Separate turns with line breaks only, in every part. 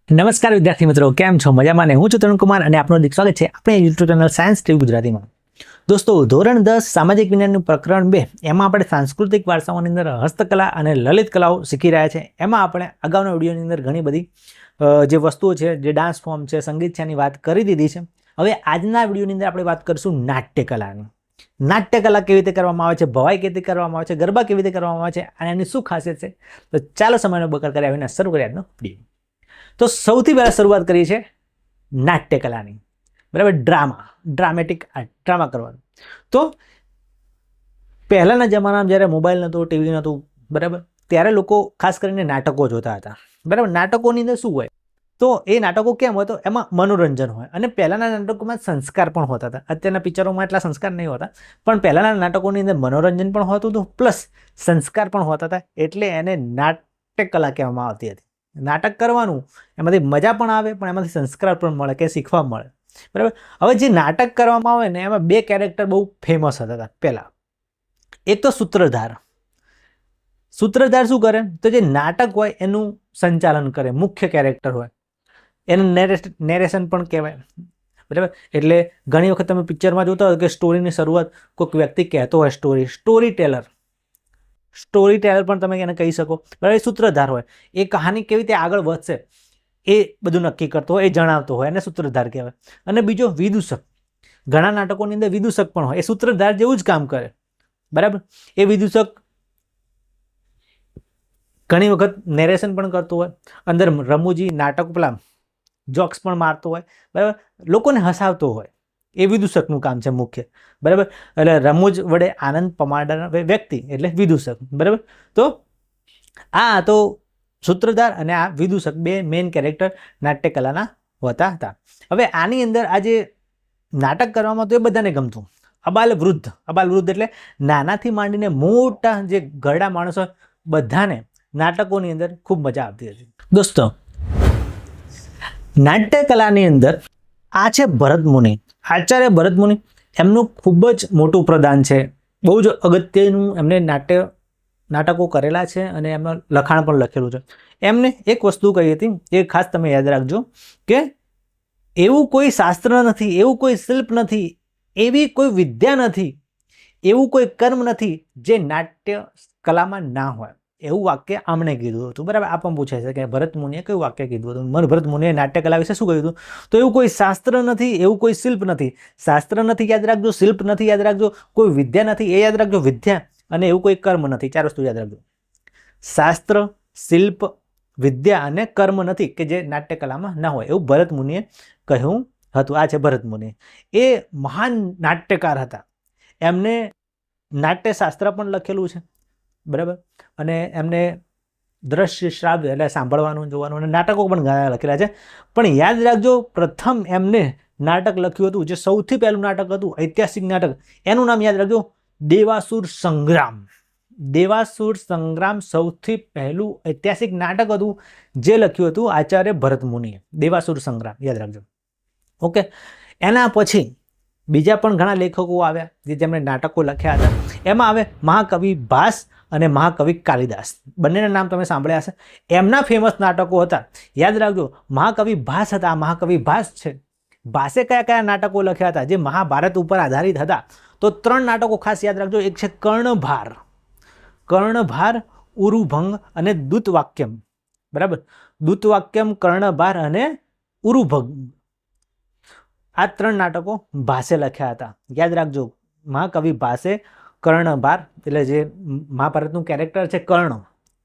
નમસ્કાર વિદ્યાર્થી મિત્રો, કેમ છો? મજામાં ને? હું છું તરુણ કુમાર અને આપનું સ્વાગત છે આપણે યુટ્યુબ ચેનલ સાયન્સ ટીવી ગુજરાતીમાં. દોસ્તો, ધોરણ 10 સામાજિક વિજ્ઞાનનું પ્રકરણ 2 એમાં આપણે સાંસ્કૃતિક વારસાઓની અંદર હસ્તકલા અને લલિત કલાઓ શીખી રહ્યા છે. એમાં આપણે અગાઉના વિડીયોની અંદર ઘણી બધી જે વસ્તુઓ છે, જે ડાન્સ ફોર્મ છે, સંગીત છે, એની વાત કરી દીધી છે. હવે આજના વિડીયોની અંદર આપણે વાત કરીશું નાટ્યકલાની. નાટ્યકલા કેવી રીતે કરવામાં આવે છે, ભવાઈ કેવી રીતે કરવામાં આવે છે, ગરબા કેવી રીતે કરવામાં આવે છે અને એની શું ખાસિયત છે. તો ચાલો સમયનો બગાડ કર્યા વિના શરૂ કરીએ આજનો વિડીયો. તો સૌથી પહેલાં શરૂઆત કરીએ છીએ નાટ્યકલાની. બરાબર, ડ્રામેટિક આર્ટ, ડ્રામા કરવાનું. તો પહેલાંના જમાનામાં જ્યારે મોબાઈલ નહોતો, ટીવી નહોતું, બરાબર, ત્યારે લોકો ખાસ કરીને નાટકો જોતા હતા. બરાબર, નાટકોની અંદર શું હોય? તો એ નાટકો કેમ હોય? તો એમાં મનોરંજન હોય અને પહેલાંના નાટકોમાં સંસ્કાર પણ હોતા હતા. અત્યારના પિક્ચરોમાં એટલા સંસ્કાર નહીં હોતા, પણ પહેલાંના નાટકોની અંદર મનોરંજન પણ હોતું હતું પ્લસ સંસ્કાર પણ હોતા હતા, એટલે એને નાટ્યકલા કહેવામાં આવતી હતી. નાટક કરવાનું, એમાંથી મજા પણ આવે પણ એમાંથી સંસ્કાર પણ મળે, કે શીખવા મળે. બરાબર, હવે જે નાટક કરવામાં આવે ને એમાં બે કેરેક્ટર બહુ ફેમસ હતા પહેલાં. એક તો સૂત્રધાર. સૂત્રધાર શું કરે? તો જે નાટક હોય એનું સંચાલન કરે, મુખ્ય કેરેક્ટર હોય, એનું નેરેશન પણ કહેવાય. બરાબર, એટલે ઘણી વખત તમે પિક્ચરમાં જોતા હોય કે સ્ટોરીની શરૂઆત કોઈક વ્યક્તિ કહેતો હોય, સ્ટોરી ટેલર પણ તમે એને કહી શકો. બરાબર, એ સૂત્રધાર હોય, એ કહાની કેવી રીતે આગળ વધશે એ બધું નક્કી કરતો હોય, એ જણાવતો હોય, એને સૂત્રધાર કહેવાય. અને બીજો વિદૂષક. ઘણા નાટકોની અંદર વિદૂષક પણ હોય, એ સૂત્રધાર જેવું જ કામ કરે. બરાબર, એ વિદૂષક ઘણી વખત નેરેશન પણ કરતો હોય, અંદર રમૂજી નાટક પેલા જોક્સ પણ મારતો હોય, બરાબર, લોકોને હસાવતો હોય. એ વિદૂષકનું કામ છે મુખ્ય. બરાબર, એટલે રમૂજ વડે આનંદ પમાડનાર વ્યક્તિ એટલે વિદૂષક. બરાબર, તો આ તો સૂત્રધાર અને આ વિદૂષક બે મેઇન કેરેક્ટર નાટ્યકલાના હોતા હતા. હવે આની અંદર આ જે નાટક કરવામાં તો એ બધાને ગમતું. અબાલ વૃદ્ધ એટલે નાનાથી માંડીને મોટા જે ઘરડા માણસો, બધાને નાટકોની અંદર ખૂબ મજા આવતી હતી. દોસ્તો, નાટ્યકલાની અંદર આ છે ભરત મુનિ, આચાર્ય ભરત મુનિ. એમનું ખૂબ જ મોટું પ્રદાન છે, બહુ જ અગત્યનું. એમને નાટકો કરેલા છે અને એમનું લખાણ પણ લખેલું છે. એમને એક વસ્તુ કહી હતી, એ ખાસ તમે યાદ રાખજો, કે એવું કોઈ શાસ્ત્ર નથી, એવું કોઈ શિલ્પ નથી, એવી કોઈ વિદ્યા નથી, એવું કોઈ કર્મ નથી જે નાટ્ય કલામાં ના હોય. એવું વાક્ય આમણે કીધું હતું. બરાબર, આ પણ પૂછાય છે કે ભરત મુનિએ કયું વાક્ય કીધું હતું. ભરત મુનિએ નાટ્યકલા વિશે શું કહ્યું હતું? તો એવું કોઈ શાસ્ત્ર નથી, એવું કોઈ શિલ્પ નથી. શાસ્ત્ર નથી યાદ રાખજો, શિલ્પ નથી યાદ રાખજો, કોઈ વિદ્યા નથી એ યાદ રાખજો, વિદ્યા, અને એવું કોઈ કર્મ નથી. ચાર વસ્તુ યાદ રાખજો. શાસ્ત્ર, શિલ્પ, વિદ્યા અને કર્મ નથી કે જે નાટ્યકલામાં ના હોય, એવું ભરત મુનિએ કહ્યું હતું. આ છે ભરત મુનિ. એ મહાન નાટ્યકાર હતા. એમને નાટ્યશાસ્ત્ર પણ લખેલું છે. બરાબર, અને એમને દ્રશ્ય શ્રાવ્ય એટલે સાંભળવાનું, જોવાનું, અને નાટકો પણ ઘણા લખેલા છે. પણ યાદ રાખજો, પ્રથમ એમને નાટક લખ્યું હતું, જે સૌથી પહેલું નાટક હતું, ઐતિહાસિક નાટક, એનું નામ યાદ રાખજો, દેવાસુર સંગ્રામ. દેવાસુર સંગ્રામ સૌથી પહેલું ઐતિહાસિક નાટક હતું જે લખ્યું હતું આચાર્ય ભરત મુનિએ. દેવાસુર સંગ્રામ યાદ રાખજો. ઓકે, એના પછી બીજા પણ ઘણા લેખકો આવ્યા જે જેમણે નાટકો લખ્યા હતા. એમાં આવે મહાકવિ ભાસ અને મહાકવિ કાલિદાસ. બંનેના નામ તમે સાંભળ્યા હશે. એમના ફેમસ નાટકો હતા, યાદ રાખજો. મહાકવિ ભાસ હતા. આ મહાકવિ ભાસ છે. ભાસે કયા કયા નાટકો લખ્યા હતા જે મહાભારત ઉપર આધારિત હતા? તો 3 નાટકો ખાસ યાદ રાખજો. એક છે કર્ણભાર, ઉરુભંગ અને દૂતવાક્યમ. બરાબર, દૂતવાક્યમ, કર્ણભાર અને ઉરુભંગ. આ 3 નાટકો ભાસે લખ્યા હતા. યાદ રાખજો, મહાકવિ ભાસે કર્ણભાર એટલે જે મહાભારતનું કેરેક્ટર છે કર્ણ,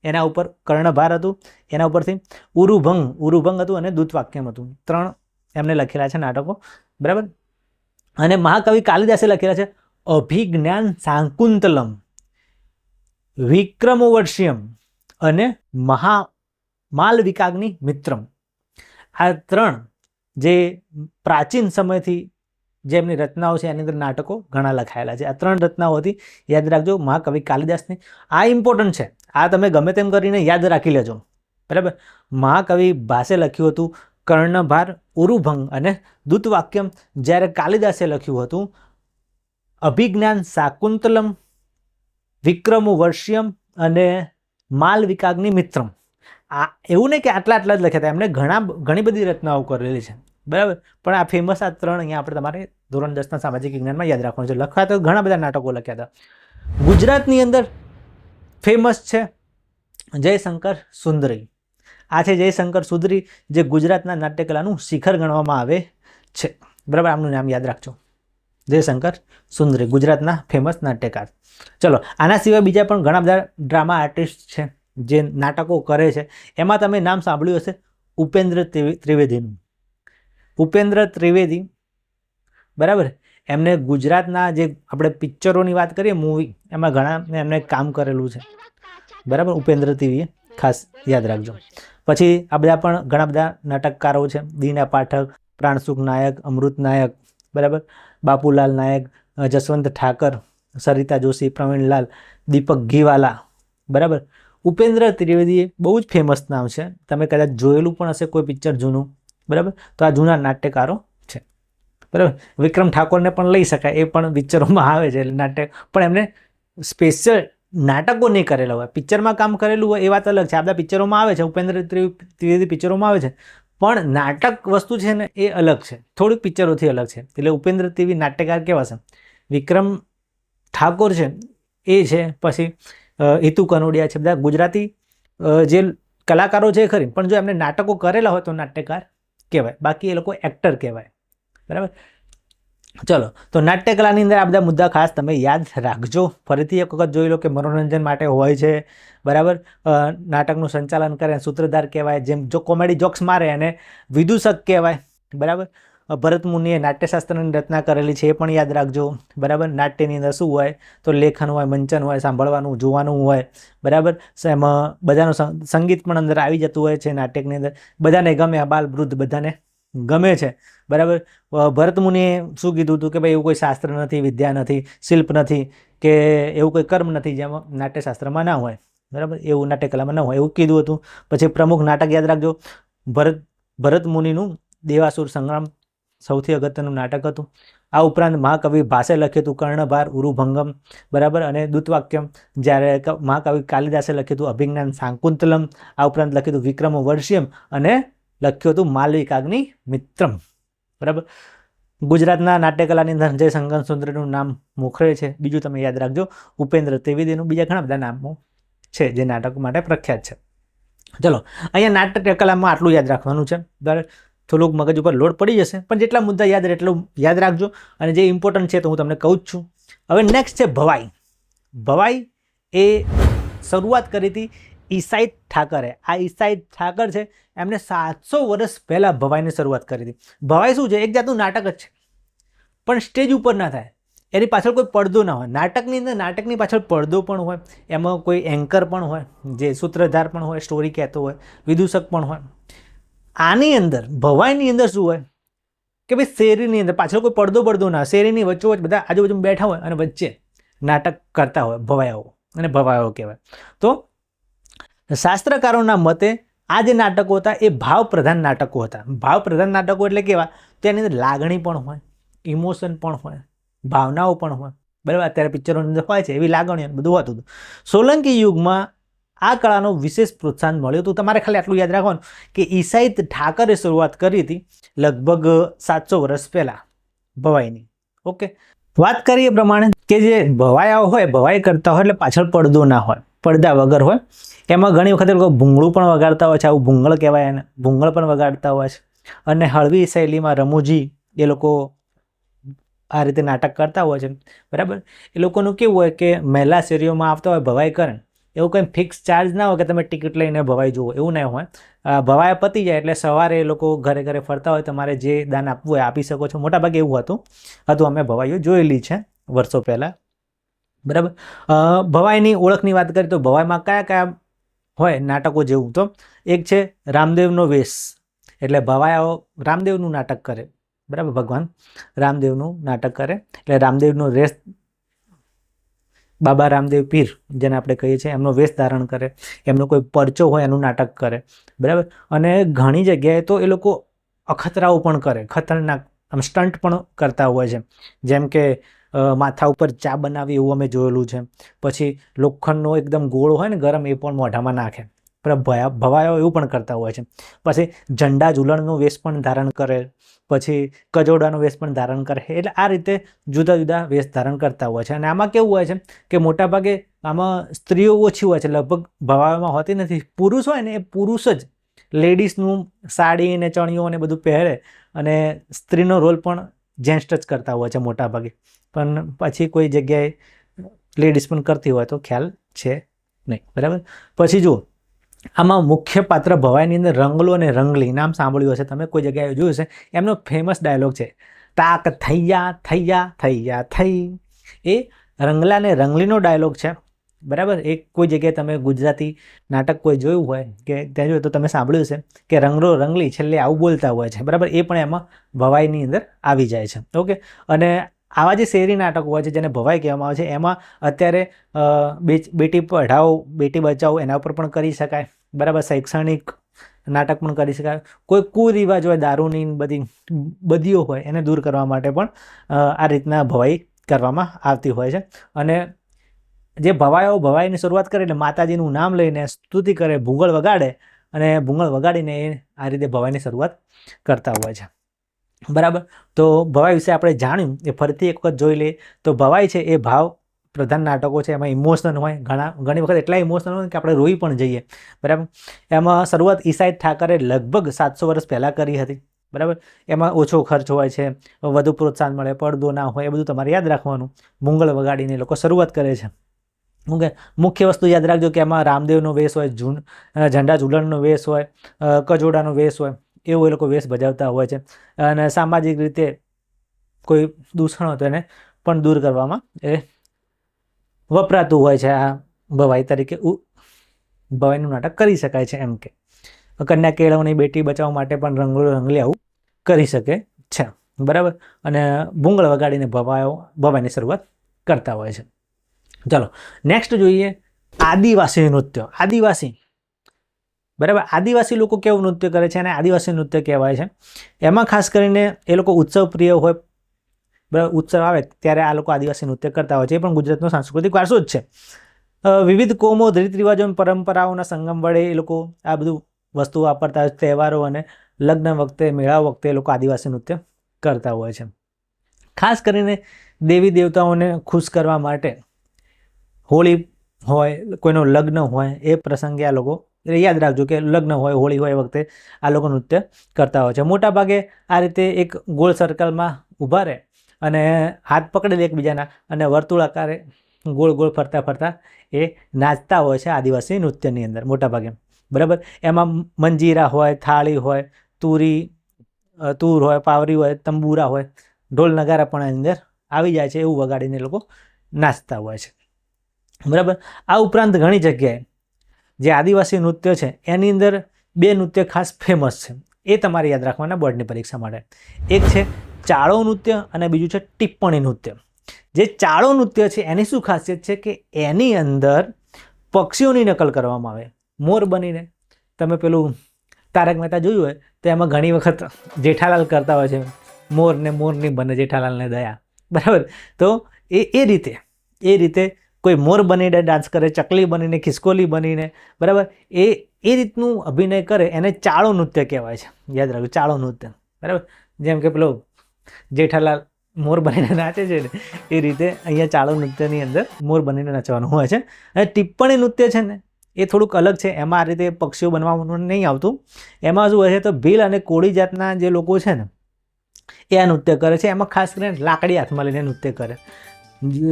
એના ઉપર કર્ણભાર હતું, એના ઉપરથી ઉરુભંગ હતું અને દૂતવાક્યમ હતું. 3 એમને લખેલા છે નાટકો. બરાબર, અને મહાકવિ કાલિદાસે લખેલા છે અભિજ્ઞાન શાકુંતલમ, વિક્રમોર્વશિયમ અને માલવિકાગ્નિ મિત્રમ. આ 3 જે પ્રાચીન સમયથી જે એમની રચનાઓ છે એની અંદર નાટકો ઘણા લખાયેલા છે. આ 3 રચનાઓ હતી, યાદ રાખજો, મહાકવિ કાલિદાસની. આ ઇમ્પોર્ટન્ટ છે, આ તમે ગમે તેમ કરીને યાદ રાખી લેજો. બરાબર, મહાકવિ ભાસે લખ્યું હતું કર્ણભાર, ઉરુભંગ અને દૂતવાક્યમ, જ્યારે કાલિદાસે લખ્યું હતું અભિજ્ઞાન શાકુંતલમ, વિક્રમોર્વશિયમ અને માલવિકાગ્નિ મિત્રમ. આ એવું નહીં કે આટલા જ લખ્યા હતા, એમને ઘણી બધી રચનાઓ કરેલી છે, બરાબર. પણ આ ફેમસ આ 3 અહીંયા આપણે તમારે ધોરણ 10ના સામાજિક વિજ્ઞાનમાં યાદ રાખવાનું છે. લખ્યા તો ઘણા બધા નાટકો લખ્યા હતા. ગુજરાતની અંદર ફેમસ છે જયશંકર સુંદરી. આ છે જયશંકર સુંદરી, જે ગુજરાતના નાટ્યકલાનું શિખર ગણવામાં આવે છે, બરાબર. આમનું નામ યાદ રાખજો, જયશંકર સુંદરી, ગુજરાતના ફેમસ નાટ્યકાર. ચલો, આના સિવાય બીજા પણ ઘણા બધા ડ્રામા આર્ટિસ્ટ છે જે નાટકો કરે છે. એમાં તમે નામ સાંભળ્યું હશે ઉપેન્દ્ર ત્રિવેદીનું. ઉપેન્દ્ર ત્રિવેદી, બરાબર. એમને ગુજરાતના જે આપણે પિક્ચરોની વાત કરીએ, મૂવી, એમાં ઘણા એમને કામ કરેલું છે, બરાબર. ઉપેન્દ્ર ત્રિવેદી ખાસ યાદ રાખજો. પછી આ બધા પણ ઘણા બધા નાટકકારો છે. દીના પાઠક, પ્રાણસુખ નાયક, અમૃત નાયક, બરાબર. બાપુલાલ નાયક, જસવંત ઠાકર, સરિતા જોશી, પ્રવીણલાલ, દીપક ઘીવાલા, બરાબર. ઉપેન્દ્ર ત્રિવેદી બહુ જ ફેમસ નામ છે. તમે કદાચ જોયેલું પણ હશે કોઈ પિક્ચર જૂનું, બરાબર. તો આ જૂના નાટ્યકારો છે, બરાબર. વિક્રમ ઠાકોરને પણ લઈ શકાય, એ પણ પિક્ચરોમાં આવે છે નાટક, પણ એમને સ્પેશિયલ નાટકો નહીં કરેલા હોય. પિક્ચરમાં કામ કરેલું હોય એ વાત અલગ છે. આ બધા પિક્ચરોમાં આવે છે, ઉપેન્દ્ર ત્રિવેદી પિક્ચરોમાં આવે છે, પણ નાટક વસ્તુ છે ને એ અલગ છે, થોડીક પિક્ચરોથી અલગ છે. એટલે ઉપેન્દ્ર ત્રિવેદી નાટ્યકાર કેવા છે? વિક્રમ ઠાકોર છે એ છે, પછી હિતુ કનોડિયા છે, બધા ગુજરાતી જે કલાકારો છે ખરી, પણ જો એમને નાટકો કરેલા હોય તો નાટ્યકાર કહેવાય, બાકી એ લોકો એક્ટર કહેવાય, બરાબર. ચલો, તો નાટ્યકલાની અંદર આ બધા મુદ્દા ખાસ તમે યાદ રાખજો. ફરીથી એક વખત જોઈ લો કે મનોરંજન માટે હોય છે, બરાબર. નાટકનું સંચાલન કરે સૂત્રધાર કહેવાય, જેમ જો કોમેડી જોક્સ મારે એને વિદૂષક કહેવાય, બરાબર. ભરત મુનિએ નાટ્યશાસ્ત્રની રચના કરેલી છે, એ પણ યાદ રાખજો, બરાબર. નાટ્યની અંદર શું હોય તો લેખન હોય, મંચન હોય, સાંભળવાનું, જોવાનું હોય, બરાબર. એમાં બધાનું સંગીત પણ અંદર આવી જતું હોય છે નાટકની અંદર. બધાને ગમે, બાલ વૃદ્ધ બધાને ગમે છે, બરાબર. ભરત મુનિએ શું કીધું હતું કે ભાઈ એવું કોઈ શાસ્ત્ર નથી, વિદ્યા નથી, શિલ્પ નથી, કે એવું કોઈ કર્મ નથી જેમાં નાટ્યશાસ્ત્રમાં ના હોય, બરાબર. એવું નાટ્યકલામાં ન હોય એવું કીધું હતું. પછી પ્રમુખ નાટક યાદ રાખજો, ભરત મુનિનું દેવાસુર સંગ્રામ સૌથી અગત્યનું નાટક હતું. આ ઉપરાંત મહાકવિ ભાસે લખ્યું હતું કર્ણભાર, ઉરુભંગમ, બરાબર. અને દૂતવાક્યમ, જ્યારે મહાકવિ કાલિદાસે લખ્યું હતું અભિજ્ઞાન શાકુંતલમ. આ ઉપરાંત લખ્યું હતું વિક્રમ વર્ષિયમ અને લખ્યું હતું માલવિકાગ્નિ મિત્રમ, બરાબર. ગુજરાતના નાટ્યકલાની અંદર જયશંકર સુંદરીનું નામ મોખરે છે. બીજું તમે યાદ રાખજો ઉપેન્દ્ર ત્રિવેદીનું, બીજા ઘણા બધા નામો છે જે નાટકો માટે પ્રખ્યાત છે. ચલો, અહીંયા નાટ્યકલામાં આટલું યાદ રાખવાનું છે, બરાબર. થોડુંક મગજ ઉપર લોડ પડી જશે, પણ જેટલા મુદ્દા યાદ રહે એટલું યાદ રાખજો, અને જે ઇમ્પોર્ટન્ટ છે તો હું તમને કહું જ છું. હવે નેક્સ્ટ છે ભવાઈ. ભવાઈ એ શરૂઆત કરી હતી ઈસાઈ ઠાકરે. આ ઈસાઈ ઠાકર છે, એમને 700 વર્ષ પહેલાં ભવાઈની શરૂઆત કરી હતી. ભવાઈ શું છે? એક જાતનું નાટક જ છે, પણ સ્ટેજ ઉપર ના થાય, એની પાછળ કોઈ પડદો ના હોય. નાટકની અંદર નાટકની પાછળ પડદો પણ હોય, એમાં કોઈ એન્કર પણ હોય, જે સૂત્રધાર પણ હોય, સ્ટોરી કહેતો હોય, વિદૂષક પણ હોય. આની અંદર ભવાઈની અંદર શું હોય કે ભાઈ શેરીની અંદર પાછળ કોઈ પડદો ના, શેરીની વચ્ચોવચ્ચ બધા આજુબાજુ બેઠા હોય અને વચ્ચે નાટક કરતા હોય ભવાયાઓ, અને ભવાયાઓ કહેવાય. તો શાસ્ત્રકારોના મતે આ જે નાટકો હતા એ ભાવપ્રધાન નાટકો હતા. ભાવપ્રધાન નાટકો એટલે કેવા? તો એની અંદર લાગણી પણ હોય, ઇમોશન પણ હોય, ભાવનાઓ પણ હોય, બરાબર. અત્યારે પિક્ચરોની અંદર હોય છે એવી લાગણીઓ બધું હતું. સોલંકી યુગમાં આ કળાનો વિશેષ પ્રોત્સાહન મળ્યું હતું. તમારે ખાલી આટલું યાદ રાખવાનું કે ઈસાઈ ઠાકરે શરૂઆત કરી હતી લગભગ 700 વર્ષ પહેલાં ભવાઈની. ઓકે, વાત કરીએ પ્રમાણે કે જે ભવાયાઓ હોય, ભવાઈ કરતા હોય એટલે પાછળ પડદો ના હોય, પડદા વગર હોય. એમાં ઘણી વખત લોકો ભૂંગળું પણ વગાડતા હોય છે, આવું ભૂંગળ કહેવાય એને, ભૂંગળ પણ વગાડતા હોય છે. અને હળવી શૈલીમાં રમૂજી એ લોકો આ રીતે નાટક કરતા હોય છે, બરાબર. એ લોકોનું કેવું હોય કે મહિલા શેરીઓમાં આવતા હોય ભવાઈ કરે, એવું કંઈ ફિક્સ ચાર્જ ના હોય કે તમે ટિકિટ લઈને ભવાઈ જુઓ, એવું ના હોય. ભવાઈ પતી જાય એટલે સવારે એ લોકો ઘરે ઘરે ફરતા હોય, તમારે જે દાન આપવું હોય આપી શકો છો. મોટાભાગે એવું હતું અમે ભવાઈઓ જોયેલી છે વર્ષો પહેલાં, બરાબર. ભવાઈની ઓળખની વાત કરીએ તો ભવાઈમાં કયા કયા હોય નાટકો જેવું? તો એક છે રામદેવનો વેશ, એટલે ભવાયાઓ રામદેવનું નાટક કરે, બરાબર. ભગવાન રામદેવનું નાટક કરે એટલે રામદેવનો વેશ, બાબા રામદેવ પીર જેને આપણે કહીએ છીએ, એમનો વેશ ધારણ કરે, એમનો કોઈ પરચો હોય એનું નાટક કરે, બરાબર. અને ઘણી જગ્યાએ તો એ લોકો અખતરાઓ પણ કરે, ખતરનાક આમ સ્ટન્ટ પણ કરતા હોય છે. જેમ કે માથા ઉપર ચા બનાવી એવું અમે જોયેલું છે. પછી લોખંડનો એકદમ ગોળ હોય ને ગરમ, એ પણ મોઢામાં નાખે, ભવાયો એવું પણ કરતા હોય છે. પછી ઝંડા ઝૂલણનો વેશ પણ ધારણ કરે, પછી કજોડાનો વેશ પણ ધારણ કરે. એટલે આ રીતે જુદા જુદા વેશ ધારણ કરતા હોય છે. અને આમાં કેવું હોય છે કે મોટાભાગે આમાં સ્ત્રીઓ ઓછી હોય છે, લગભગ ભવાયોમાં હોતી નથી. પુરુષ હોય ને એ પુરુષ જ લેડીઝનું સાડી ને ચણિયો ને બધું પહેરે, અને સ્ત્રીનો રોલ પણ જેન્ટ્સ જ કરતા હોય છે મોટાભાગે. પણ પછી કોઈ જગ્યાએ લેડીઝ પણ કરતી હોય તો ખ્યાલ છે નહીં. બરાબર. પછી જુઓ, આમાં મુખ્ય પાત્ર ભવાઈની અંદર રંગલો અને રંગલી નામ સાંભળ્યું હશે તમે, કોઈ જગ્યાએ જોયું હશે. એમનો ફેમસ ડાયલોગ છે, તાક થૈયા થૈયા થૈયા થઈ. એ રંગલા ને રંગલીનો ડાયલોગ છે. બરાબર. એ કોઈ જગ્યાએ તમે ગુજરાતી નાટક કોઈ જોયું હોય કે ત્યાં જોયું તો તમે સાંભળ્યું છે કે રંગલો રંગલી છેલ્લે આવું બોલતા હોય છે. બરાબર. એ પણ એમાં ભવાઈની અંદર આવી જાય છે. ઓકે. અને આવા જે શેરી નાટકો હોય છે જેને ભવાઈ કહેવામાં આવે છે, એમાં અત્યારે બેટી પઢાઓ બેટી બચાવો એના ઉપર પણ કરી શકાય. બરાબર. શૈક્ષણિક નાટક પણ કરી શકાય. કોઈ કુરિવાજ હોય, દારૂની બદીઓ હોય, એને દૂર કરવા માટે પણ આ રીતના ભવાઈ કરવામાં આવતી હોય છે. અને જે ભવાઈની શરૂઆત કરે એટલે માતાજીનું નામ લઈને સ્તુતિ કરે, ભૂંગળ વગાડે, અને ભૂંગળ વગાડીને એ આ રીતે ભવાઈની શરૂઆત કરતા હોય છે. બરાબર. તો ભવાઈ વિશે આપણે જાણ્યું એ ફરીથી એક વખત જોઈ લઈએ તો ભવાઈ છે એ ભાવ પ્રધાન નાટકો છે. એમાં ઇમોશન હોય, ઘણી વખત એટલા ઇમોશનલ હોય કે આપણે રોઈ પણ જઈએ. બરાબર. એમાં શરૂઆત ઈશાઈ ઠાકરે લગભગ 700 વર્ષ પહેલાં કરી હતી. બરાબર. એમાં ઓછો ખર્ચ હોય છે, વધુ પ્રોત્સાહન મળે, પડદો ના હોય, એ બધું તમારે યાદ રાખવાનું. ભૂંગળ વગાડીને લોકો શરૂઆત કરે છે. ઓકે. મુખ્ય વસ્તુ યાદ રાખજો કે એમાં રામદેવનો વેશ હોય, ઝંડા ઝૂલણનો વેશ હોય, કજોડાનો વેશ હોય, એવો એ લોકો વેશ ભજાવતા હોય છે. અને સામાજિક રીતે કોઈ દૂષણ હોય તો એને પણ દૂર કરવામાં એ વપરાતું હોય છે. આ ભવાઈ તરીકે ભવાઈનું નાટક કરી શકાય છે. એમ કે કન્યા કેળવણી, બેટી બચાવ માટે પણ રંગલો રંગલી આવું કરી શકે છે. બરાબર. અને ભૂંગળ વગાડીને ભવાઈની શરૂઆત કરતા હોય છે. ચાલો નેક્સ્ટ જોઈએ આદિવાસી નૃત્ય. આદિવાસી, બરાબર. આદિવાસી લોકો કેવું નૃત્ય કરે છે અને આદિવાસી નૃત્ય કહેવાય છે. એમાં ખાસ કરીને એ લોકો ઉત્સવ પ્રિય હોય. બરાબર. ઉત્સવ આવે ત્યારે આ લોકો આદિવાસી નૃત્ય કરતા હોય છે. એ પણ ગુજરાતનો સાંસ્કૃતિક વારસો જ છે. વિવિધ કોમો, રીત રિવાજો અને પરંપરાઓના સંગમ વડે એ લોકો આ બધું વસ્તુ વાપરતા હોય. તહેવારો અને લગ્ન વખતે, મેળા વખતે એ લોકો આદિવાસી નૃત્ય કરતા હોય છે. ખાસ કરીને દેવી દેવતાઓને ખુશ કરવા માટે, હોળી હોય, કોઈનો લગ્ન હોય, એ પ્રસંગે આ લોકો, યાદ રાખજો કે લગ્ન હોય, હોળી હોય, એ વખતે આ લોકો નૃત્ય કરતા હોય છે. મોટાભાગે આ રીતે એક ગોળ સર્કલમાં ઊભા રહે અને હાથ પકડી લે એકબીજાના, અને વર્તુળાકારે ગોળ ગોળ ફરતા ફરતા એ નાચતા હોય છે આદિવાસી નૃત્યની અંદર મોટાભાગે. બરાબર. એમાં મંજીરા હોય, થાળી હોય, તુર હોય, પાવરી હોય, તંબુરા હોય, ઢોલ નગારા પણ એની અંદર આવી જાય છે. એવું વગાડીને એ લોકો નાચતા હોય છે. બરાબર. આ ઉપરાંત ઘણી જગ્યાએ જે આદિવાસી નૃત્ય છે એની અંદર 2 નૃત્ય ખાસ ફેમસ છે. એ તમારે યાદ રાખવાના બોર્ડની પરીક્ષા માટે. એક છે ચાળો નૃત્ય અને બીજું છે ટિપ્પણી નૃત્ય. જે ચાળો નૃત્ય છે એની શું ખાસિયત છે કે એની અંદર પક્ષીઓની નકલ કરવામાં આવે. મોર બનીને, તમે પેલું તારક મહેતા જોયું હોય તો એમાં ઘણી વખત જેઠાલાલ કરતા હોય છે, મોરને મોરની બને જેઠાલાલને દયા. બરાબર. તો એ રીતે કોઈ મોર બનીને ડાન્સ કરે, ચકલી બનીને, ખિસકોલી બનીને. બરાબર. એ રીતનું અભિનય કરે એને ચાળો નૃત્ય કહેવાય છે. યાદ રાખજો, ચાળો નૃત્ય. બરાબર. જેમ કે પેલો જેઠાલાલ મોર બનીને નાચે છે ને, એ રીતે અહીંયા ચાળો નૃત્યની અંદર મોર બનીને નાચવાનું હોય છે. અને ટિપ્પણી નૃત્ય છે ને એ થોડુંક અલગ છે. એમાં આ રીતે પક્ષીઓ બનવાનું નહીં આવતું. એમાં શું હોય છે તો ભીલ અને કોળી જાતના જે લોકો છે ને એ આ નૃત્ય કરે છે. એમાં ખાસ કરીને લાકડી હાથમાં લઈને નૃત્ય કરે.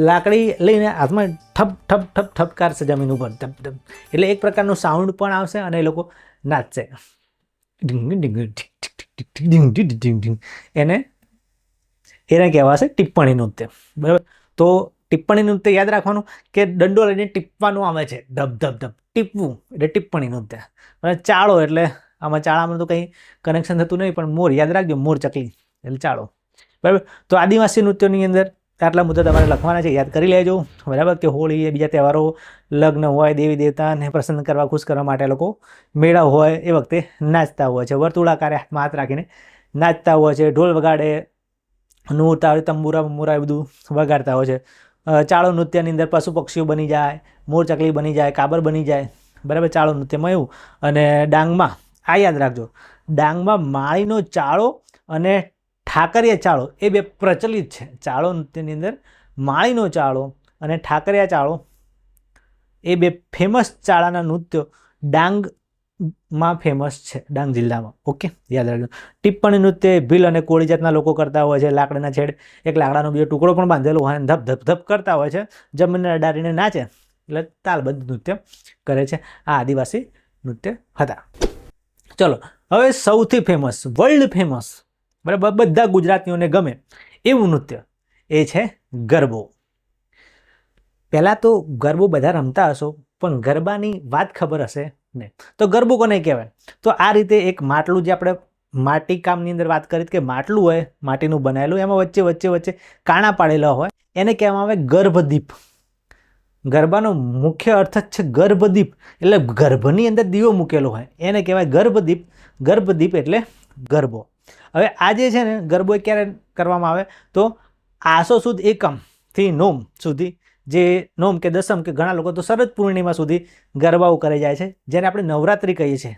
લાકડી લઈને હાથમાં ઠપ ઠપ ઠપ ઠપકારશે જમીન ઉપર, ધપ ધપ. એટલે એક પ્રકારનું સાઉન્ડ પણ આવશે અને એ લોકો નાચશે. એને કહેવાશે ટિપ્પણી નૃત્ય. બરાબર. તો ટિપ્પણી નૃત્ય યાદ રાખવાનું કે દંડો લઈને ટીપવાનું આવે છે, ધબ ધબ ધબ, ટીપવું એટલે ટિપ્પણી નૃત્ય. અને ચાળો એટલે આમાં ચાળામાં તો કંઈ કનેક્શન થતું નહીં, પણ મોર યાદ રાખજો, મોર ચકલી એટલે ચાળો. બરાબર. તો આદિવાસી નૃત્યોની અંદર આટલા મુદ્દા તમારે લખવાના છે, યાદ કરી લેજો. બરાબર. કે હોળી, એ બીજા તહેવારો, લગ્ન હોય, દેવી દેવતાને પ્રસન્ન કરવા, ખુશ કરવા માટે લોકો મેળા હોય એ વખતે નાચતા હોય છે. વર્તુળાકારે હાથમાં હાથ રાખીને નાચતા હોય છે. ઢોલ વગાડે, નૂર, તાળી, તંબુરા બંબુરા એ બધું વગાડતા હોય છે. ચાળો નૃત્યની અંદર પશુ પક્ષીઓ બની જાય, મોર ચકલી બની જાય, કાબર બની જાય. બરાબર, ચાળો નૃત્યમાં એવું. અને ડાંગમાં આ યાદ રાખજો, ડાંગમાં માળીનો ચાળો અને ઠાકરિયા ચાળો એ બે પ્રચલિત છે. ચાળો નૃત્યની અંદર માળીનો ચાળો અને ઠાકરિયા ચાળો એ બે ફેમસ ચાળાના નૃત્યો ડાંગમાં ફેમસ છે, ડાંગ જિલ્લામાં. ઓકે, યાદ રાખજો. ટિપ્પણી નૃત્ય ભીલ અને કોળી જાતના લોકો કરતા હોય છે. લાકડાના છેડે એક લાકડાનો બીજો ટુકડો પણ બાંધેલો હોય, ધપ ધપ ધપ કરતા હોય છે, જમીનને અડાડીને નાચે, એટલે તાલબદ્ધ નૃત્ય કરે છે. આ આદિવાસી નૃત્ય હતા. ચલો, હવે સૌથી ફેમસ, વર્લ્ડ ફેમસ, બરાબર, બધા ગુજરાતીઓને ગમે એવું નૃત્ય એ છે ગરબો. પહેલાં તો ગરબો બધા રમતા હશો, પણ ગરબાની વાત ખબર હશે નહીં. તો ગરબો કોને કહેવાય? તો આ રીતે એક માટલું, જે આપણે માટી કામની અંદર વાત કરી કે માટલું હોય માટીનું બનાવેલું, એમાં વચ્ચે વચ્ચે વચ્ચે કાણા પાડેલા હોય, એને કહેવામાં આવે ગર્ભદીપ. ગરબાનો મુખ્ય અર્થ જ છે ગર્ભદીપ, એટલે ગર્ભની અંદર દીવો મૂકેલો હોય એને કહેવાય ગર્ભદીપ. ગર્ભદીપ એટલે ગરબો. હવે આ જે છે ને ગરબો ક્યારે કરવામાં આવે? તો આસો સુદ એકમથી નોમ સુધી, જે નોમ કે દસમ કે ઘણા લોકો તો શરદ પૂર્ણિમા સુધી ગરબાઓ કરી જાય છે, જેને આપણે નવરાત્રિ કહીએ છીએ.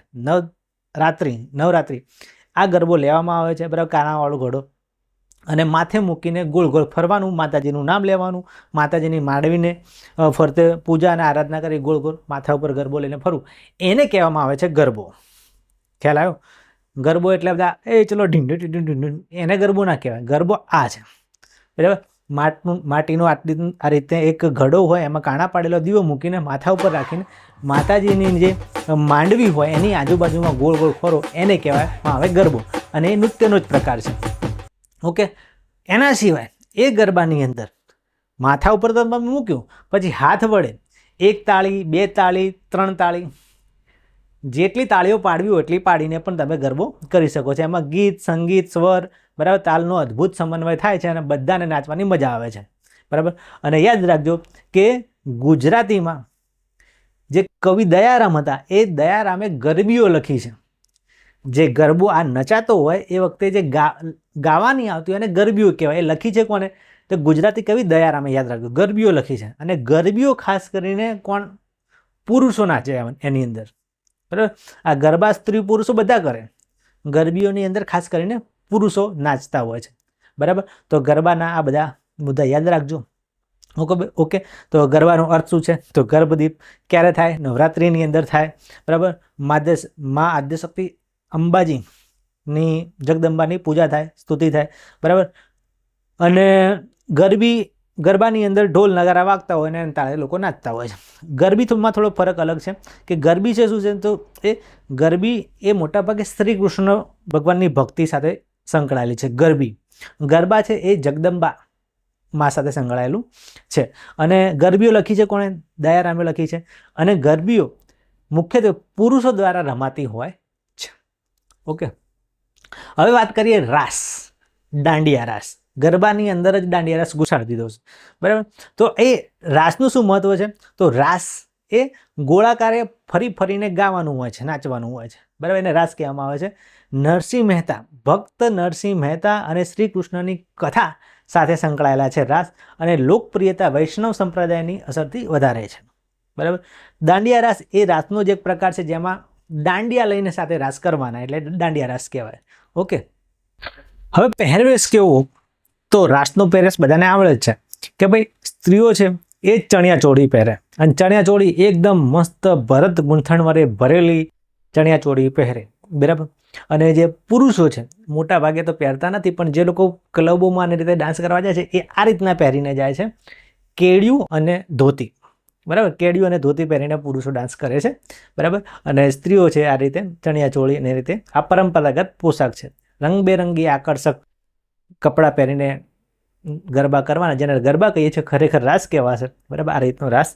નવરાત્રિ આ ગરબો લેવામાં આવે છે, બરાબર, કાણાવાળો ઘોડો, અને માથે મૂકીને ગોળ ગોળ ફરવાનું, માતાજીનું નામ લેવાનું, માતાજીની માંડવીને ફરતે પૂજા અને આરાધના કરી ગોળ ગોળ માથા ઉપર ગરબો લઈને ફરવું, એને કહેવામાં આવે છે ગરબો. ખ્યાલ આવ્યો? ગરબો એટલે બધા ચલો ઢીંઢ ઢીંઢ, એને ગરબો ના કહેવાય. ગરબો આ છે, બરાબર. માટીનો આ રીતે એક ઘડો હોય, એમાં કાણા પાડેલો દીવો મૂકીને માથા ઉપર રાખીને માતાજીની જે માંડવી હોય એની આજુબાજુમાં ગોળ ગોળ ફરો, એને કહેવામાં આવે ગરબો. અને એ નૃત્યનો જ પ્રકાર છે. ઓકે, એના સિવાય એ ગરબાની અંદર માથા ઉપર તો તમે મૂક્યું, પછી હાથ વડે 1 તાળી 2 તાળી 3 તાળી, જેટલી તાળીઓ પાડવી હોય એટલી પાડીને પણ તમે ગરબો કરી શકો છો. એમાં ગીત, સંગીત, સ્વર, બરાબર, તાલનો અદ્ભુત સમન્વય થાય છે અને બધાને નાચવાની મજા આવે છે, બરાબર. અને યાદ રાખજો કે ગુજરાતીમાં જે કવિ દયારામ હતા, એ દયારામે ગરબીઓ લખી છે. જે ગરબો આ નચાતો હોય એ વખતે જે ગાવાની આવતી હોય એને ગરબીઓ કહેવાય. એ લખી છે કોને? તો ગુજરાતી કવિ દયારામે. યાદ રાખજો, ગરબીઓ લખી છે. અને ગરબીઓ ખાસ કરીને કોણ? પુરુષો નાચે એની અંદર, બરાબર. આ ગરબા સ્ત્રી પુરુષો બધા કરે, ગરબીઓની અંદર ખાસ કરીને પુરુષો નાચતા હોય છે, બરાબર. તો ગરબાના આ બધા મુદ્દા યાદ રાખજો. ઓકે, તો ગરબાનો અર્થ શું છે? તો ગર્ભદીપ ક્યારે થાય? નવરાત્રિની અંદર થાય, બરાબર. મા આદ્યશક્તિ અંબાજીની, જગદંબાની પૂજા થાય, સ્તુતિ થાય, બરાબર. અને ગરબાની અંદર ઢોલ નગારા વાગતા હોય ને તાળે લોકો નાચતા હોય છે. ગરબીમાં થોડો ફરક અલગ છે કે ગરબી છે શું છે? તો એ ગરબી એ મોટાભાગે શ્રી કૃષ્ણ ભગવાનની ભક્તિ સાથે સંકળાયેલી છે. ગરબા છે એ જગદંબા મા સાથે સંકળાયેલું છે. અને ગરબીઓ લખી છે કોણે? દયારામે લખી છે. અને ગરબીઓ મુખ્યત્વે પુરુષો દ્વારા રમાતી હોય છે. ઓકે, હવે વાત કરીએ રાસ, દાંડિયા રાસ. ગરબાની અંદર જ દાંડિયા રાસ ઘુસાડી દીધો છે, બરાબર. તો એ રાસનું શું મહત્વ છે? તો રાસ એ ગોળાકારે ફરી ફરીને ગાવાનું હોય છે, નાચવાનું હોય છે, બરાબર. એને રાસ કહેવામાં આવે છે. નરસિંહ મહેતા, ભક્ત નરસિંહ મહેતા અને શ્રી કૃષ્ણની કથા સાથે સંકળાયેલા છે રાસ. અને લોકપ્રિયતા વૈષ્ણવ સંપ્રદાયની અસરથી વધારે છે, બરાબર. દાંડિયા રાસ એ રાસનો જ એક પ્રકાર છે જેમાં દાંડિયા લઈને સાથે રાસ કરવાના, એટલે દાંડિયા રાસ કહેવાય. ઓકે, હવે પહેરવેશ કેવો? તો રાસનો પહેરવેશ બધાને આવડે જ છે કે ભાઈ સ્ત્રીઓ છે એ ચણિયા ચોળી પહેરે, અને ચણિયા ચોળી એકદમ મસ્ત ભરત ગૂંથણ વડે ભરેલી ચણિયા ચોળી પહેરે, બરાબર. અને જે પુરુષો છે મોટા ભાગે તો પહેરતા નથી, પણ જે લોકો ક્લબોમાં અને રીતે ડાન્સ કરવા જાય છે એ આ રીતના પહેરીને જાય છે, કેડિયું અને ધોતી, બરાબર. કેડિયું અને ધોતી પહેરીને પુરુષો ડાન્સ કરે છે, બરાબર. અને સ્ત્રીઓ છે આ રીતે ચણિયા ચોળી અને રીતે. આ પરંપરાગત પોશાક છે. રંગબેરંગી આકર્ષક કપડાં પહેરીને ગરબા કરવાના, જેને ગરબા કહીએ છીએ, ખરેખર રાસ કહેવાશે, બરાબર. આ રીતનો રાસ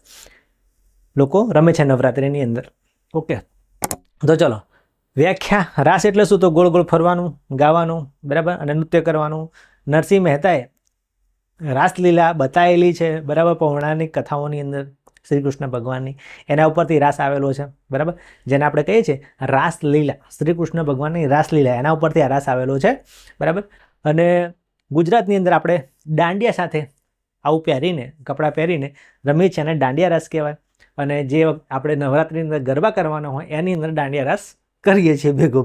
લોકો રમે છે નવરાત્રિની અંદર. ઓકે, તો ચલો વ્યાખ્યા. રાસ એટલે શું? તો ગોળ ગોળ ફરવાનું, ગાવાનું, બરાબર, અને નૃત્ય કરવાનું. નરસિંહ મહેતાએ રાસલીલા બતાવેલી છે, બરાબર, પૌરાણિક કથાઓની અંદર શ્રી કૃષ્ણ ભગવાનની. એના ઉપરથી રાસ આવેલો છે, બરાબર, જેને આપણે કહીએ છીએ રાસલીલા. શ્રી કૃષ્ણ ભગવાનની રાસલીલા, એના ઉપરથી આ રાસ આવેલો છે, બરાબર. અને ગુજરાતની અંદર આપણે દાંડિયા સાથે આવું પહેરીને, કપડાં પહેરીને રમીએ છીએ, અને દાંડિયા રાસ કહેવાય. અને જે આપણે નવરાત્રિની અંદર ગરબા કરવાના હોય એની અંદર દાંડિયા રાસ કરીએ છીએ ભેગો.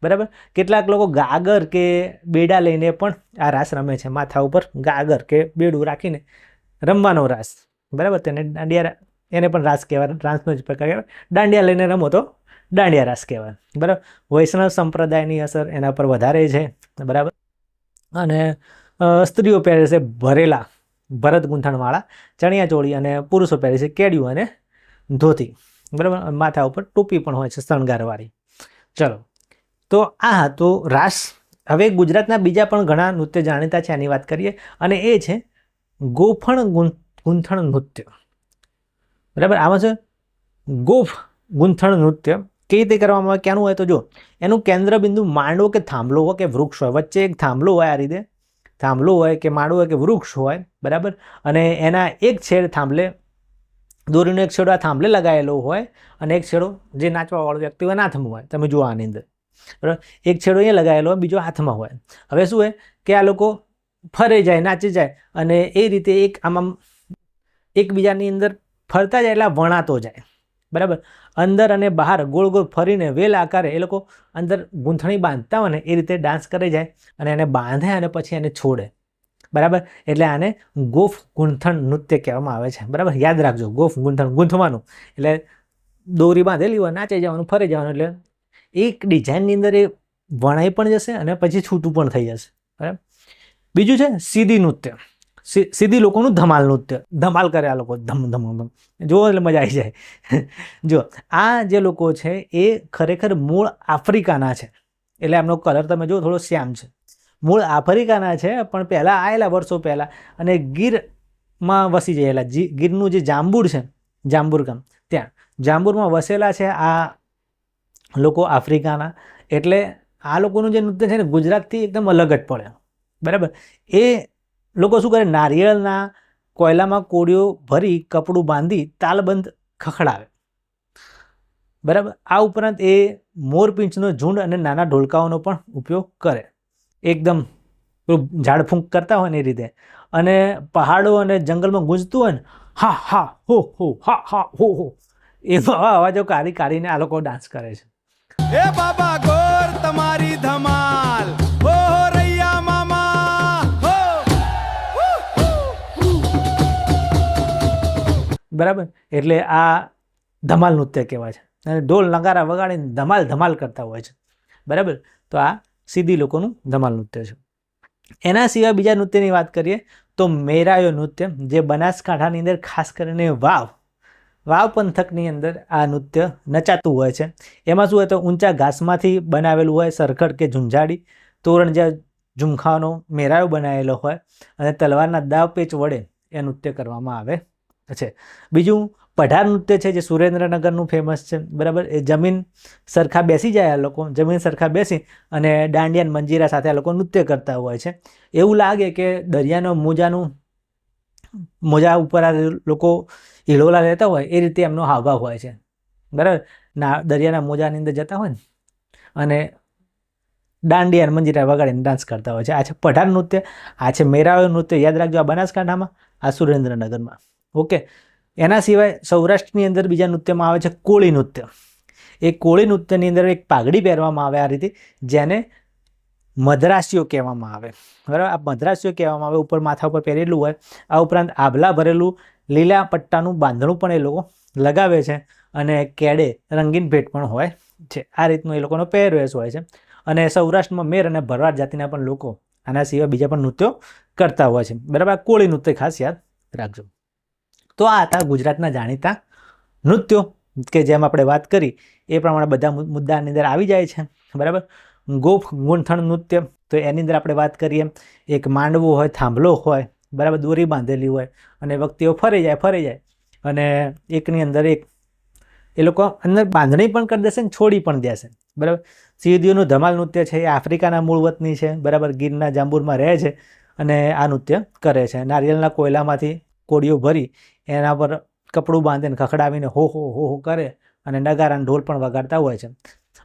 બરાબર. કેટલાક લોકો ગાગર કે બેડા લઈને પણ આ રાસ રમે છે. માથા ઉપર ગાગર કે બેડું રાખીને રમવાનો રાસ. બરાબર. એને પણ રાસ કહેવાય, રાસનો જ પ્રકાર કહેવાય. દાંડિયા લઈને રમો તો દાંડિયા રાસ કહેવાય. બરાબર. વૈષ્ણવ સંપ્રદાયની અસર એના પર વધારે છે. બરાબર. અને સ્ત્રીઓ પહેરે છે ભરેલા ભરત ગૂંથણવાળા ચણિયા ચોળી અને પુરુષો પહેરે છે કેડિયું અને ધોતી. બરાબર. માથા ઉપર ટોપી પણ હોય છે શણગારવાળી. ચલો, તો આ તો રાસ. હવે ગુજરાતના બીજા પણ ઘણા નૃત્ય જાણીતા છે, આની વાત કરીએ, અને એ છે ગોફણ ગૂંથણ નૃત્ય. બરાબર. આમાં છે ગોફ ગૂંથણ નૃત્ય. કેવી રીતે કરવામાં આવે, ક્યાંનું હોય, તો જો એનું કેન્દ્ર બિંદુ માંડવો કે થાંભલો હોય કે વૃક્ષ હોય, વચ્ચે એક થાંભલો હોય, આ રીતે થાંભલો હોય કે માંડવો હોય કે વૃક્ષ હોય. બરાબર. અને એના એક છેડ થાંભલે, દોરીનો એક છેડો આ થાંભલે લગાવેલો હોય અને એક છેડો જે નાચવાવાળો વ્યક્તિ હોય હાથમાં હોય. તમે જુઓ આની અંદર. બરાબર. એક છેડો અહીંયા લગાવેલો હોય, બીજો હાથમાં હોય. હવે શું હોય કે આ લોકો ફરે જાય, નાચી જાય, અને એ રીતે એક આમ એકબીજાની અંદર ફરતા જાય એટલે વણાતો જાય. બરાબર. અંદર અને બહાર ગોળ ગોળ ફરીને વેલ આકારે એ લોકો અંદર ગૂંથણી બાંધતા હોય ને એ રીતે ડાન્સ કરે જાય અને એને બાંધે અને પછી એને છોડે. બરાબર. એટલે આને ગોફ ગૂંથણ નૃત્ય કહેવામાં આવે છે. બરાબર. યાદ રાખજો, ગોફ ગૂંથણ, ગૂંથવાનું એટલે દોરી બાંધેલી હોય, નાચી જવાનું, ફરી જવાનું, એટલે એક ડિઝાઇનની અંદર એ વણાઈ પણ જશે અને પછી છૂટું પણ થઈ જશે. બરાબર. બીજું છે સીધી નૃત્ય. સીધી લોકોનું ધમાલ નૃત્ય. ધમાલ કરે આ લોકો, ધમ ધમ ધમ, જુઓ એટલે મજા આવી જાય. જો આ જે લોકો છે એ ખરેખર મૂળ આફ્રિકાના છે. એટલે એમનો કલર તમે જુઓ થોડો શ્યામ છે. મૂળ આફ્રિકાના છે, પણ પહેલાં આવેલા વર્ષો પહેલાં અને ગીરમાં વસી ગયેલા. ગીરનું જે જાંબુર છે, જાંબુર ગામ, ત્યાં જાંબુરમાં વસેલા છે આ લોકો આફ્રિકાના. એટલે આ લોકોનું જે નૃત્ય છે ને ગુજરાતથી એકદમ અલગ જ પડે. બરાબર. એ લોકો શું કરે, નારિયેળના કોયલામાં કોળીઓ ભરી કપડું બાંધી તાલબંધ ખખડાવે. બરાબર. આ ઉપરાંત એ મોરપીંછનો ઝુંડ અને નાના ઢોલકાઓનો પણ ઉપયોગ કરે. એકદમ ઝાડફૂંક કરતા હોય ને એ રીતે. અને પહાડો અને જંગલમાં ગુંજતું હોય ને, હા હા હો હો, હા હા હો હો, એવા અવાજો કાઢીને આ લોકો ડાન્સ કરે છે.
એ બાબા ગોર તમારી ધમાલ, હો રૈયા મામા હો.
બરાબર. એટલે આ ધમાલ નૃત્ય કહેવાય છે. અને ઢોલ નગારા વગાડીને ધમાલ ધમાલ કરતા હોય છે. બરાબર. તો આ સીધી લોકોનું ધમાલ નૃત્ય છે. એના સિવાય બીજા નૃત્યની વાત કરીએ તો મેરાયો નૃત્ય, જે બનાસકાંઠાની અંદર ખાસ કરીને વાવ પંથકની અંદર આ નૃત્ય નચાતું હોય છે. એમાં શું હોય તો ઊંચા ઘાસમાંથી બનાવેલું હોય, સરખડ કે ઝુંઝાડી તોરણ જ્યાં ઝુમખાનો મેરાયો બનાવેલો હોય અને તલવારના દાવ પેચ વડે એ નૃત્ય કરવામાં આવે છે. બીજું પઢાર નૃત્ય છે, જે સુરેન્દ્રનગરનું ફેમસ છે. બરાબર. એ જમીન સરખા બેસી જાય, આ લોકો જમીન સરખા બેસી અને દાંડિયા મંજીરા સાથે આ લોકો નૃત્ય કરતા હોય છે. એવું લાગે કે દરિયાનો મોજા ઉપર આ લોકો હિલોલા લેતા હોય એ રીતે એમનો હાવભાવ હોય છે. બરાબર. દરિયાના મોજાની અંદર જતા હોય ને અને દાંડિયા મંજીરા વગાડીને ડાન્સ કરતા હોય છે. આ છે પઢાર નૃત્ય. આ છે મેરાયો નૃત્ય. યાદ રાખજો, આ બનાસકાંઠામાં, આ સુરેન્દ્રનગરમાં. ઓકે. એના સિવાય સૌરાષ્ટ્રની અંદર બીજા નૃત્યમાં આવે છે કોળી નૃત્ય. એ કોળી નૃત્યની અંદર એક પાઘડી પહેરવામાં આવે આ રીતે, જેને મદ્રાસીઓ કહેવામાં આવે. બરાબર. આ મદ્રાસીઓ કહેવામાં આવે. ઉપર માથા ઉપર પહેરેલું હોય. આ ઉપરાંત આભલા ભરેલું લીલા પટ્ટાનું બાંધણું પણ એ લોકો લગાવે છે અને કેડે રંગીન ભેટ પણ હોય છે. આ રીતનો એ લોકોનો પહેરવેશ હોય છે. અને સૌરાષ્ટ્રમાં મેર અને ભરવાડ જાતિના પણ લોકો આના સિવાય બીજા પણ નૃત્યો કરતા હોય છે. બરાબર. આ કોળી નૃત્ય ખાસ યાદ રાખજો. તો આ હતા ગુજરાતના જાણીતા નૃત્યો કે જેમ આપણે વાત કરી એ પ્રમાણે બધા મુદ્દાની અંદર આવી જાય છે. બરાબર. ગોફ ગૂંથણ નૃત્ય, તો એની અંદર આપણે વાત કરીએ, એક માંડવો હોય, થાંભલો હોય, બરાબર, દોરી બાંધેલી હોય અને વ્યક્તિઓ ફરી જાય અને એકની અંદર એક એ લોકો અંદર બાંધણી પણ કરી દેશે ને છોડી પણ દેશે. બરાબર. સીધીઓનું ધમાલ નૃત્ય છે એ આફ્રિકાના મૂળ વતની છે. બરાબર. ગીરના જાંબુરમાં રહે છે અને આ નૃત્ય કરે છે. નારિયેળના કોયલામાંથી કોડીઓ ભરી એના પર કપડું બાંધીને ખખડાવીને હો હો હો હો કરે અને નગારા ઢોલ પણ વગાડતા હોય છે.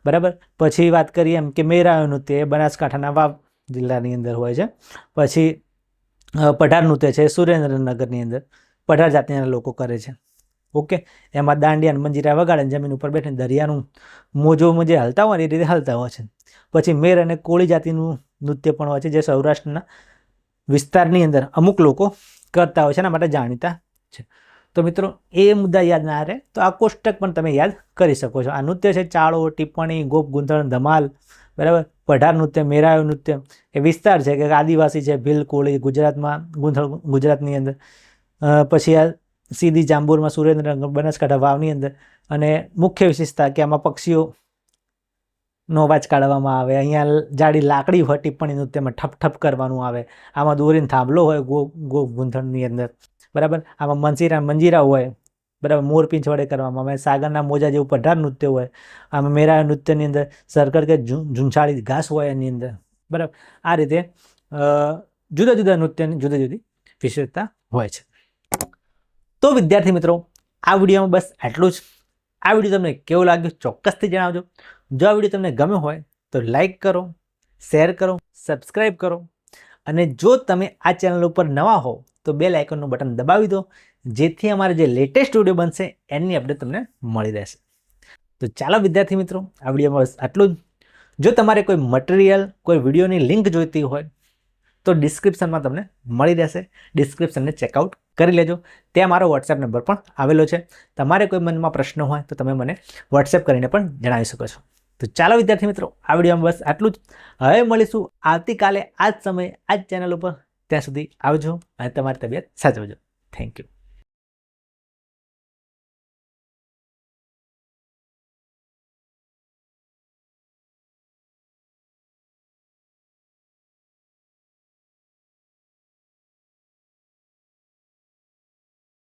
બરાબર. પછી વાત કરીએ એમ કે મેરાયો નૃત્ય, એ બનાસકાંઠાના વાવ જિલ્લાની અંદર હોય છે. પછી પઢાર નૃત્ય છે સુરેન્દ્રનગરની અંદર પઢાર જાતિના લોકો કરે છે. ઓકે, એમાં દાંડિયા અને મંજીરા વગાડે ને જમીન ઉપર બેઠીને દરિયાનું મોજોમાં જે હલતા હોય ને એ રીતે હલતા હોય છે. પછી મેર અને કોળી જાતિનું નૃત્ય પણ હોય છે, જે સૌરાષ્ટ્રના વિસ્તારની અંદર અમુક લોકો કરતા હોય છે, એના માટે જાણીતા છે. તો મિત્રો એ મુદ્દા યાદ ના રહે તો આ કોષ્ટક પણ તમે યાદ કરી શકો છો. આ નૃત્ય છે ચાળો, ટિપ્પણી, ગોપ, ગૂંથણ, ધમાલ, બરાબર, પઢાર નૃત્ય, મેરાયો નૃત્ય. એ વિસ્તાર છે કે આદિવાસી છે, ભીલ, કોળી, ગુજરાતમાં ગૂંથણ ગુજરાતની અંદર, પછી આ સીધી જાંબુરમાં, સુરેન્દ્રનગર, બનાસકાંઠા, વાવની અંદર. અને મુખ્ય વિશેષતા કે આમાં પક્ષીઓનો અવાજ કાઢવામાં આવે. અહીંયા જાડી લાકડી હોય ટિપ્પણી નૃત્યમાં, ઠપ ઠપ કરવાનું આવે. આમાં દોરીને થાંભલો હોય ગો ગૂંથણની અંદર, બરાબર. આમાં મંજીરા હોય, બરાબર, મોરપીંછ વડે કરવામાં આવે. સાગરના મોજા જેવું પઢાર નૃત્ય હોય. આમાં મેરા નૃત્યની અંદર સરકર કે ઝૂંઝાળી ઘાસ હોય એની અંદર, બરાબર. આ રીતે જુદા જુદા નૃત્યની જુદી જુદી વિશેષતા હોય છે. તો વિદ્યાર્થી મિત્રો, આ વિડીયોમાં બસ આટલું જ. આ વિડીયો તમને કેવો લાગ્યો ચોક્કસથી જણાવજો. જો આ વિડીયો તમને ગમ્યો હોય તો લાઈક કરો, શેર કરો, સબસ્ક્રાઈબ કરો. અને જો તમે આ ચેનલ ઉપર નવા હો તો બેલ આઇકોનનું બટન દબાવી દો, જેથી અમારે જે લેટેસ્ટ વિડીયો બનશે એની અપડેટ તમને મળી રહેશે. તો ચાલો વિદ્યાર્થી મિત્રો, આ વિડીયોમાં બસ આટલું જ. જો તમારે કોઈ મટીરિયલ, કોઈ વિડીયોની લિંક જોઈતી હોય તો ડિસ્ક્રિપ્શનમાં તમને મળી રહેશે. ડિસ્ક્રિપ્શનને ચેકઆઉટ કરી લેજો. ત્યાં મારો વોટ્સએપ નંબર પણ આવેલો છે. તમારે કોઈ મનમાં પ્રશ્ન હોય તો તમે મને વોટ્સએપ કરીને પણ જણાવી શકો છો. તો ચાલો વિદ્યાર્થી મિત્રો, આ વિડીયોમાં બસ આટલું જ. હવે મળીશું આવતીકાલે આ જ સમયે આ જ ચેનલ ઉપર. ત્યાં સુધી આવજો અને તમારી તબિયત સાચવજો. Thank you.